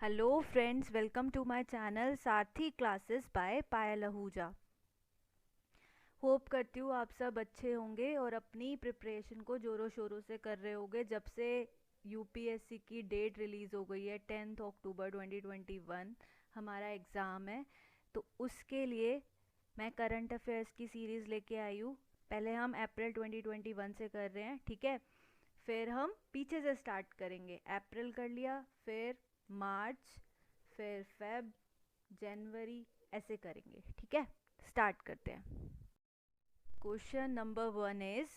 Hello friends, welcome to my channel Sarathi classes bye Payal Ahuja. Hope करती हूँ आप सब अच्छे होंगे और अपनी प्रिपरेशन को ज़ोरों शोरों से कर रहे होंगे। जब से यूपीएससी की डेट रिलीज़ हो गई है 10 अक्टूबर 2021 हमारा एग्ज़ाम है, तो उसके लिए मैं करंट अफेयर्स की सीरीज़ लेके आई हूँ। पहले हम अप्रैल 2021 से कर रहे हैं, ठीक है। फिर हम पीछे से स्टार्ट करेंगे। अप्रैल कर लिया, फिर मार्च, फिर फेब, जनवरी, ऐसे करेंगे, ठीक है। स्टार्ट करते हैं। Question number 1 is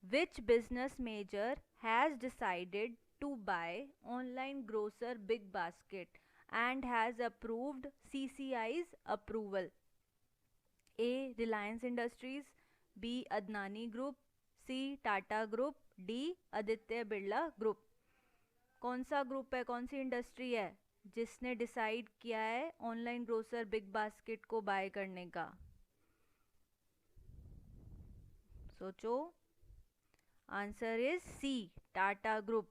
which business major has decided to buy online grocer BigBasket and has approved CCI's approval? A Reliance Industries, B Adnani Group, C Tata Group, D Aditya Birla Group. कौन सा ग्रुप है, कौन सी इंडस्ट्री है जिसने डिसाइड किया है ऑनलाइन ग्रोसर बिग बास्केट को buy करने का? सोचो। Answer is C, Tata group.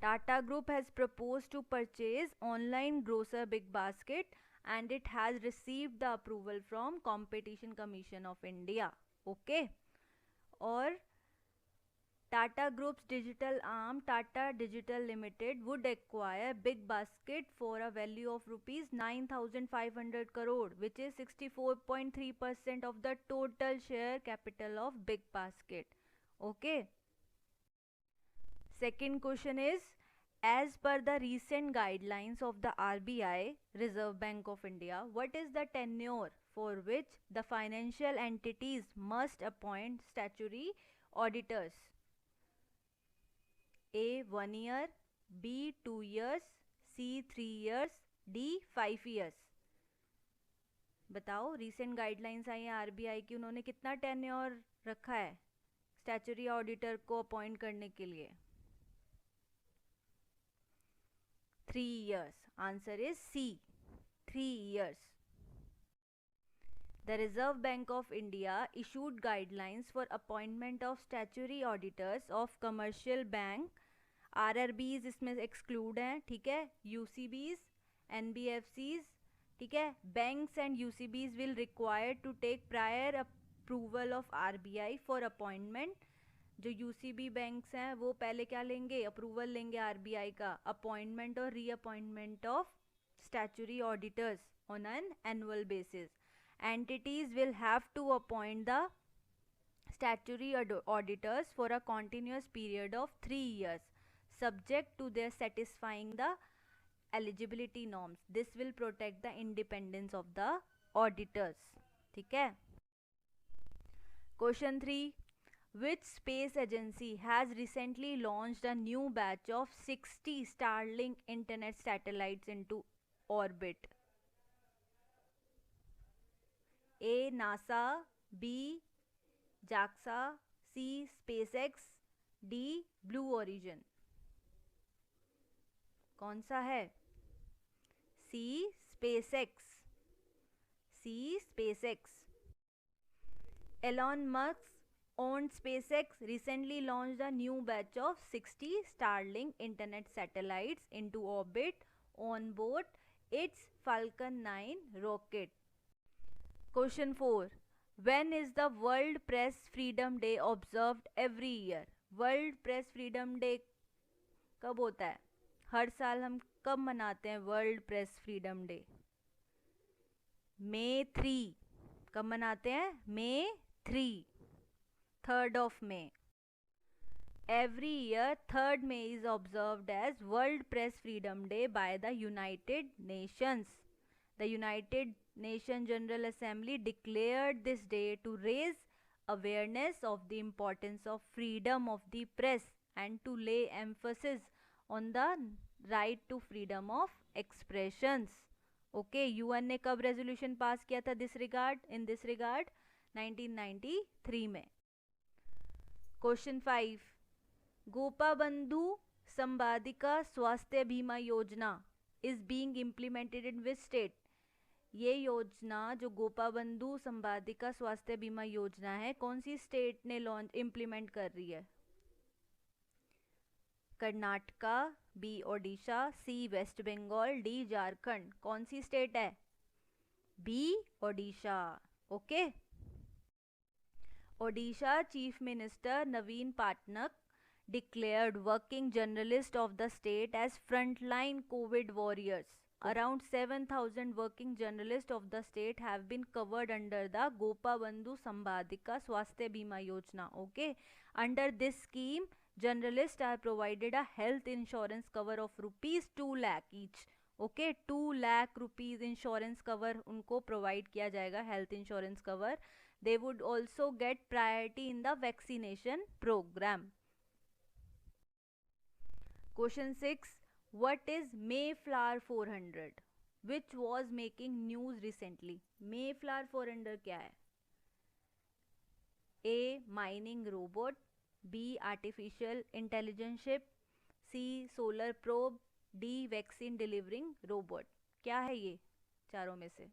Tata Group has proposed to purchase online grocer Big Basket and it has received the approval from Competition Commission of India. Okay. और Tata Group's digital arm Tata Digital Limited would acquire Big Basket for a value of rupees 9,500 crore, which is 64.3% of the total share capital of Big Basket. Okay. Second question is, as per the recent guidelines of the RBI, Reserve Bank of India, what is the tenure for which the financial entities must appoint statutory auditors? A 1 year, B 2 years, C 3 years, D 5 years. बताओ, recent guidelines आई है RBI की, उन्होंने कितना tenure रखा है statutory auditor को appoint करने के लिए? 3 years. Answer is C, 3 years. The Reserve Bank of India issued guidelines for appointment of statutory auditors of commercial bank. RRBs इसमें exclude हैं, ठीक है। UCBs, NBFCs, ठीक है। Banks and UCBs will require to take prior approval of RBI for appointment. जो UCB banks हैं वो पहले क्या लेंगे, अप्रूवल लेंगे आरबीआई का, अपॉइंटमेंट और reappointment of statutory auditors on an annual basis. Entities will have to appoint the statutory auditors for a continuous period of 3 years, subject to their satisfying the eligibility norms. This will protect the independence of the auditors. ठीक है। Question 3. Which space agency has recently launched a new batch of 60 Starlink internet satellites into orbit? A NASA, B JAXA, C SpaceX, D Blue Origin. कौन सा है? C SpaceX. C SpaceX. Elon Musk owned SpaceX recently launched a new batch of 60 Starlink internet satellites into orbit on board its Falcon 9 rocket. Question 4. When is the World Press Freedom Day observed every year? World Press Freedom Day कब होता है? हर साल हम कब मनाते हैं world press freedom day? May 3. कब मनाते हैं? May 3. 3rd of May. Every year 3rd May is observed as World Press Freedom Day by the United Nations. The United Nations General Assembly declared this day to raise awareness of the importance of freedom of the press and to lay emphasis on the right to freedom of expressions. Okay, UN ने कब resolution pass किया था in this regard? 1993 में. Question 5. Gopabandhu Sambadika स्वास्थ्य बीमा योजना is being implemented in which state? ये योजना जो गोपाबंधु संबादिका स्वास्थ्य बीमा योजना है, कौन सी स्टेट ने लॉन्च इम्प्लीमेंट कर रही है? Karnataka, B Odisha, C West Bengal, D Jharkhand. कौन सी स्टेट है? B Odisha. Okay. Odisha chief minister Naveen Patnaik declared working journalists of the state as frontline COVID warriors. Around 7,000 working journalists of the state have been covered under the Gopabandhu Sambadika Swasthya Bima Yojana. Okay. Under this scheme, journalists are provided a health insurance cover of rupees 2 lakh each. Okay, 2 lakh rupees insurance cover उनको provide किया जाएगा, health insurance cover. They would also get priority in the vaccination program. Question 6. What is Mayflower 400? Which was making news recently? Mayflower 400 क्या है? A. Mining robot, B. Artificial intelligence ship, C. Solar probe, D. Vaccine delivering robot. क्या है ये चारों में से?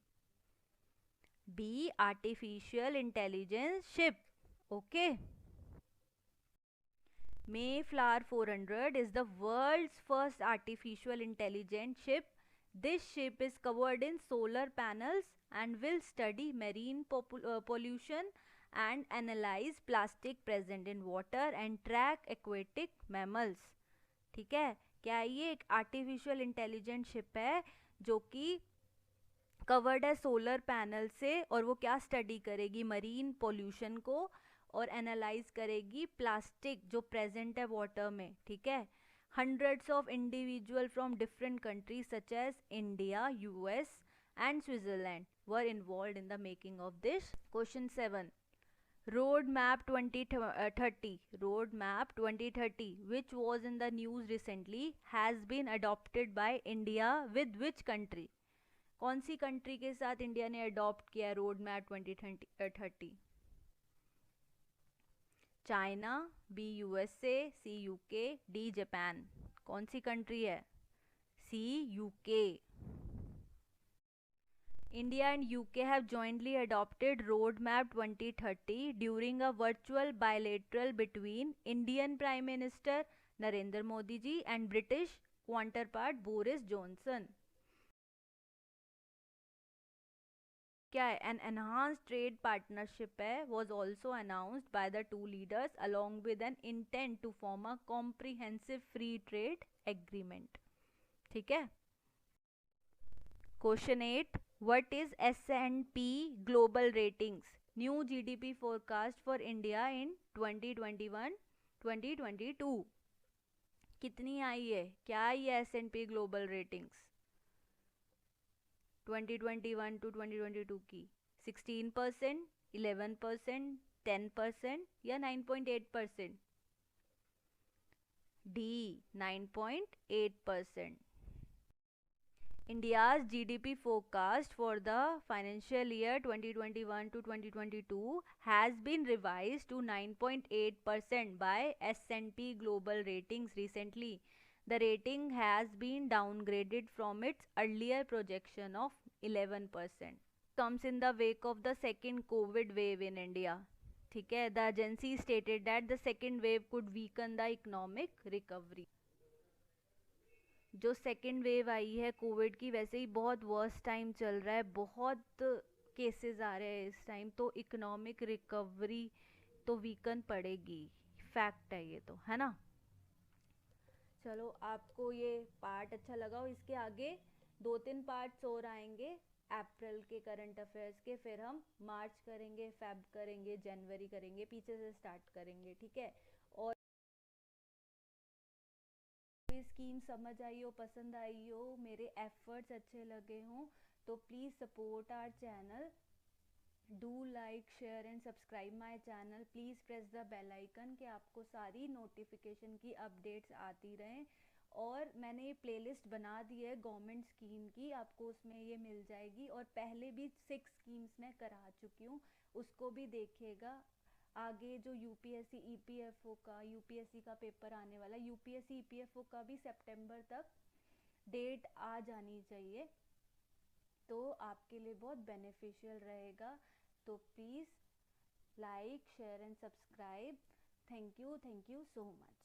B. Artificial intelligence ship. Okay. Mayflower 400 is the world's first artificial intelligence ship. This ship is covered in solar panels and will study marine pollution and analyze plastic present in water and track aquatic mammals. ठीक है, क्या ये एक artificial intelligent ship है जो कि covered है solar panel से, और वो क्या स्टडी करेगी? मरीन पोल्यूशन को, और एनालाइज करेगी प्लास्टिक जो प्रेजेंट है वाटर में. ठीक है. hundreds of individuals from different countries such as India, US and Switzerland were involved in the making of this. Question 7. Roadmap 2030. Roadmap 2030, which was in the news recently, has been adopted by India with which country? कौन सी country के साथ India ने adopt किया roadmap 2030? China, B USA, C UK, D Japan. कौन सी country है? C UK. India and UK have jointly adopted Roadmap 2030 during a virtual bilateral between Indian Prime Minister Narendra Modi ji and British counterpart Boris Johnson. क्या है? An enhanced trade partnership was also announced by the two leaders along with an intent to form a comprehensive free trade agreement. ठीक है. Question 8. What is S&P Global Ratings new GDP forecast for India in 2021-2022? कितनी आई है? क्या आई है S&P Global Ratings 2021 to 2022 की? 16%, 11%, 10% या 9.8%? D. 9.8%. India's GDP forecast for the financial year 2021 to 2022 has been revised to 9.8% by S&P Global Ratings recently. The rating has been downgraded from its earlier projection of 11%. Comes in the wake of the second COVID wave in India. ठीक है. The agency stated that the second wave could weaken the economic recovery. जो second wave आई है Covid की, वैसे ही बहुत worst time चल रहा है, बहुत केसेस आ रहे हैं इस टाइम, तो इकोनॉमिक रिकवरी तो वीकन पड़ेगी. फैक्ट है ये तो, है ना. चलो, आपको ये पार्ट अच्छा लगा हो. इसके आगे 2-3 पार्ट्स और आएंगे अप्रैल के करंट अफेयर्स के, फिर हम मार्च करेंगे, फेब करेंगे, जनवरी करेंगे, पीछे से स्टार्ट करेंगे. ठीक है. और स्कीम समझ आई हो, पसंद आई हो, मेरे एफर्ट्स अच्छे लगे हों, तो please support our channel. Do like, share and subscribe my channel. Please press the bell icon कि आपको सारी नोटिफिकेशन की अपडेट्स आती रहें. और मैंने ये प्लेलिस्ट बना दी है गवर्नमेंट स्कीम की, आपको उसमें ये मिल जाएगी. और पहले भी 6 स्कीम्स मैं करा चुकी हूँ, उसको भी देखिएगा. आगे जो यूपीएससी ईपीएफओ का, यूपीएससी का पेपर आने वाला, यूपीएससी ईपीएफओ का भी सितंबर तक डेट आ जानी चाहिए, तो आपके लिए बहुत बेनिफिशियल रहेगा. तो please like, share and subscribe. Thank you so much.